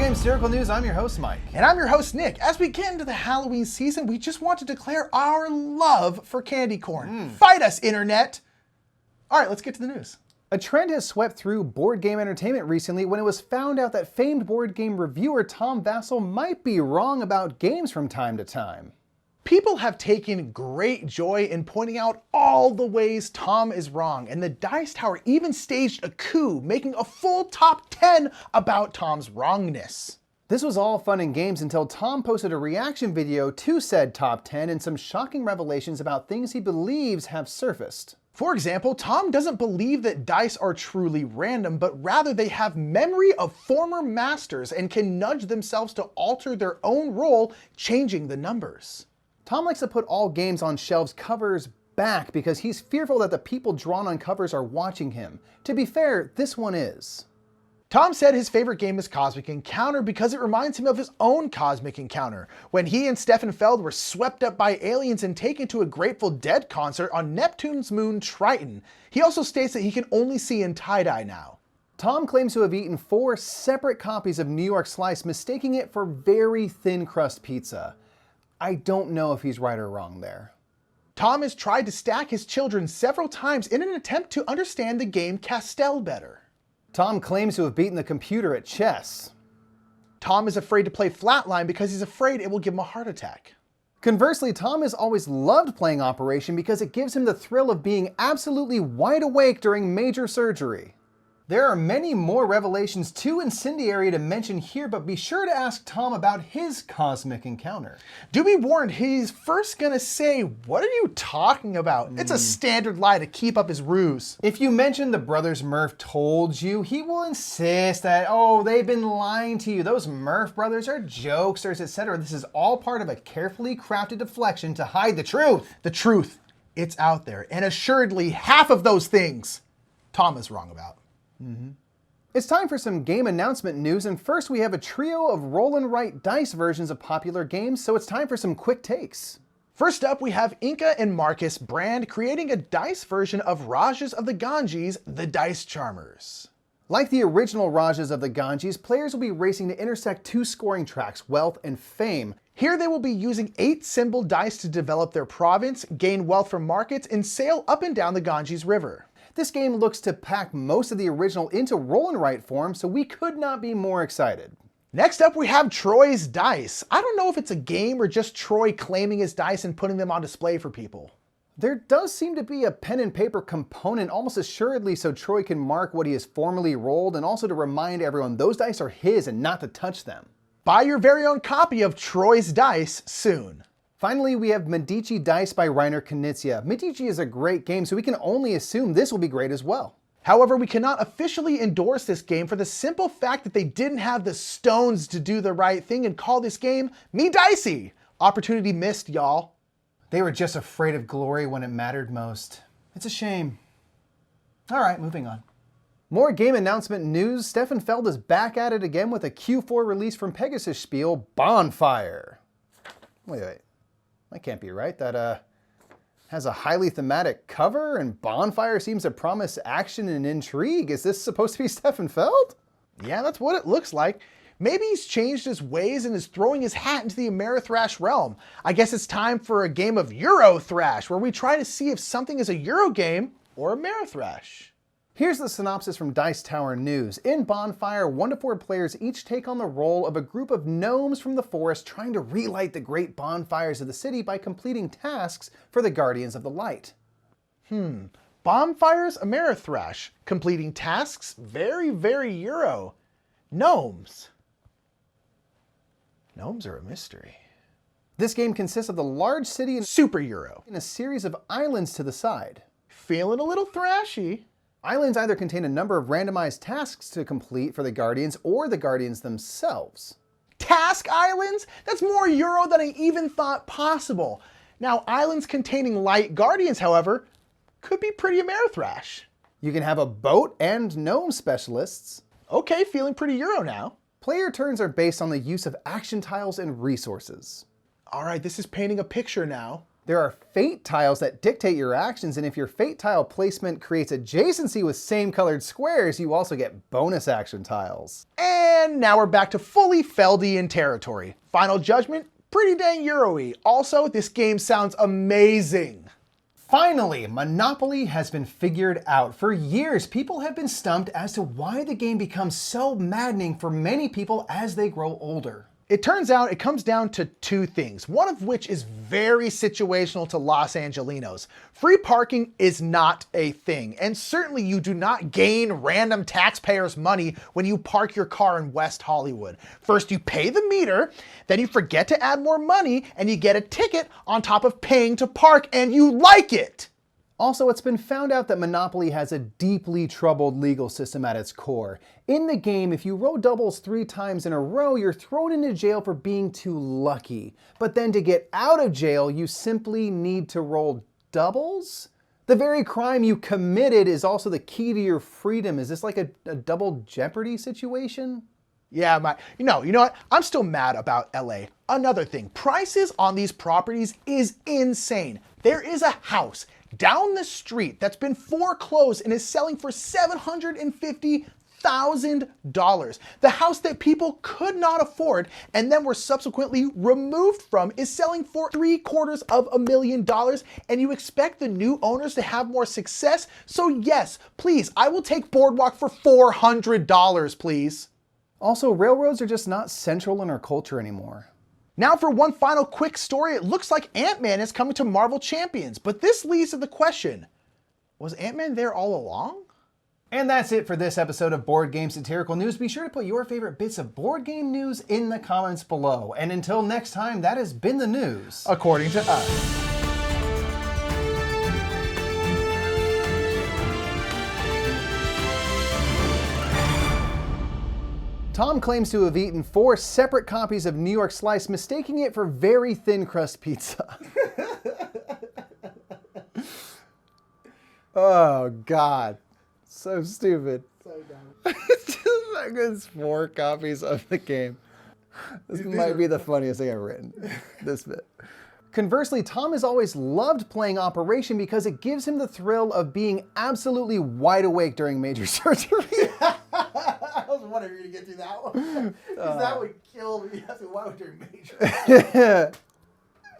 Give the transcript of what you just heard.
Games Satirical News, I'm your host, Mike. And I'm your host, Nick. As we get into the Halloween season, we just want to declare our love for candy corn. Fight us, internet! All right, let's get to the news. A trend has swept through board game entertainment recently when it was found out that famed board game reviewer Tom Vassel might be wrong about games from time to time. People have taken great joy in pointing out all the ways Tom is wrong, and the Dice Tower even staged a coup, making a full top 10 about Tom's wrongness. This was all fun and games until Tom posted a reaction video to said top 10 and some shocking revelations about things he believes have surfaced. For example, Tom doesn't believe that dice are truly random, but rather they have memory of former masters and can nudge themselves to alter their own roll, changing the numbers. Tom likes to put all games on shelves covers back because he's fearful that the people drawn on covers are watching him. To be fair, this one is. Tom said his favorite game is Cosmic Encounter because it reminds him of his own Cosmic Encounter, when he and Stefan Feld were swept up by aliens and taken to a Grateful Dead concert on Neptune's moon Triton. He also states that he can only see in tie-dye now. Tom claims to have eaten 4 separate copies of New York Slice, mistaking it for very thin crust pizza. I don't know if he's right or wrong there. Tom has tried to stack his children several times in an attempt to understand the game Castel better. Tom claims to have beaten the computer at chess. Tom is afraid to play Flatline because he's afraid it will give him a heart attack. Conversely, Tom has always loved playing Operation because it gives him the thrill of being absolutely wide awake during major surgery. There are many more revelations too incendiary to mention here, but be sure to ask Tom about his Cosmic Encounter. Do be warned, he's first gonna say, "What are you talking about?" It's a standard lie to keep up his ruse. If you mention the brothers Murph told you, he will insist that, oh, they've been lying to you. Those Murph brothers are jokesters, etc. This is all part of a carefully crafted deflection to hide the truth. The truth, it's out there, and assuredly half of those things Tom is wrong about. It's time for some game announcement news, and first we have a trio of roll and write dice versions of popular games, so it's time for some quick takes. First up, we have Inca and Marcus Brand creating a dice version of Rajas of the Ganges, the Dice Charmers. Like the original Rajas of the Ganges, players will be racing to intersect 2 scoring tracks, wealth and fame. Here they will be using 8 symbol dice to develop their province, gain wealth from markets, and sail up and down the Ganges River. This game looks to pack most of the original into roll and write form, so we could not be more excited. Next up we have Troy's Dice. I don't know if it's a game or just Troy claiming his dice and putting them on display for people. There does seem to be a pen and paper component almost assuredly so Troy can mark what he has formerly rolled and also to remind everyone those dice are his and not to touch them. Buy your very own copy of Troy's Dice soon. Finally, we have Medici Dice by Reiner Knizia. Medici is a great game, so we can only assume this will be great as well. However, we cannot officially endorse this game for the simple fact that they didn't have the stones to do the right thing and call this game Me Dicey. Opportunity missed, y'all. They were just afraid of glory when it mattered most. It's a shame. All right, moving on. More game announcement news. Stefan Feld is back at it again with a Q4 release from Pegasus Spiel, Bonfire. Wait. That can't be right. That has a highly thematic cover and Bonfire seems to promise action and intrigue. Is this supposed to be Stefan Feld? Yeah, that's what it looks like. Maybe he's changed his ways and is throwing his hat into the amerithrash realm. I guess it's time for a game of Eurothrash, where we try to see if something is a Euro game or amerithrash. Here's the synopsis from Dice Tower News. In Bonfire, 1 to 4 players each take on the role of a group of gnomes from the forest trying to relight the great bonfires of the city by completing tasks for the Guardians of the Light. Bonfires, amerithrash. Completing tasks, very, very Euro. Gnomes. Gnomes are a mystery. This game consists of the large city and Super Euro. a series of islands to the side. Feeling a little thrashy. Islands either contain a number of randomized tasks to complete for the Guardians or the Guardians themselves. Task islands? That's more Euro than I even thought possible. Now, islands containing light Guardians, however, could be pretty amerithrash. You can have a boat and gnome specialists. Okay, feeling pretty Euro now. Player turns are based on the use of action tiles and resources. All right, this is painting a picture now. There are fate tiles that dictate your actions, and if your fate tile placement creates adjacency with same colored squares, you also get bonus action tiles. And now we're back to fully Feldian territory. Final Judgment, pretty dang Euro-y. Also, this game sounds amazing. Finally, Monopoly has been figured out. For years, people have been stumped as to why the game becomes so maddening for many people as they grow older. It turns out it comes down to two things, one of which is very situational to Los Angelinos. Free parking is not a thing, and certainly you do not gain random taxpayers' money when you park your car in West Hollywood. First you pay the meter, then you forget to add more money, and you get a ticket on top of paying to park, and you like it! Also, it's been found out that Monopoly has a deeply troubled legal system at its core. In the game, if you roll doubles 3 times in a row, you're thrown into jail for being too lucky. But then to get out of jail, you simply need to roll doubles? The very crime you committed is also the key to your freedom. Is this like a double jeopardy situation? Yeah, you know what? I'm still mad about LA. Another thing, prices on these properties is insane. There is a house down the street that's been foreclosed and is selling for $750,000. The house that people could not afford and then were subsequently removed from is selling for $750,000, and you expect the new owners to have more success? So yes, please, I will take Boardwalk for $400, please. Also, railroads are just not central in our culture anymore. Now for one final quick story, it looks like Ant-Man is coming to Marvel Champions, but this leads to the question, was Ant-Man there all along? And that's it for this episode of Board Game Satirical News. Be sure to put your favorite bits of board game news in the comments below. And until next time, that has been the news. According to us. Tom claims to have eaten 4 separate copies of New York Slice, mistaking it for very thin crust pizza. Oh, God. So stupid. So dumb. It's just like it's 4 copies of the game. This might be the funniest thing I've written. This bit. Conversely, Tom has always loved playing Operation because it gives him the thrill of being absolutely wide awake during major surgery. I was wondering if you were going to get through that one. Because that would kill me. Why would you major?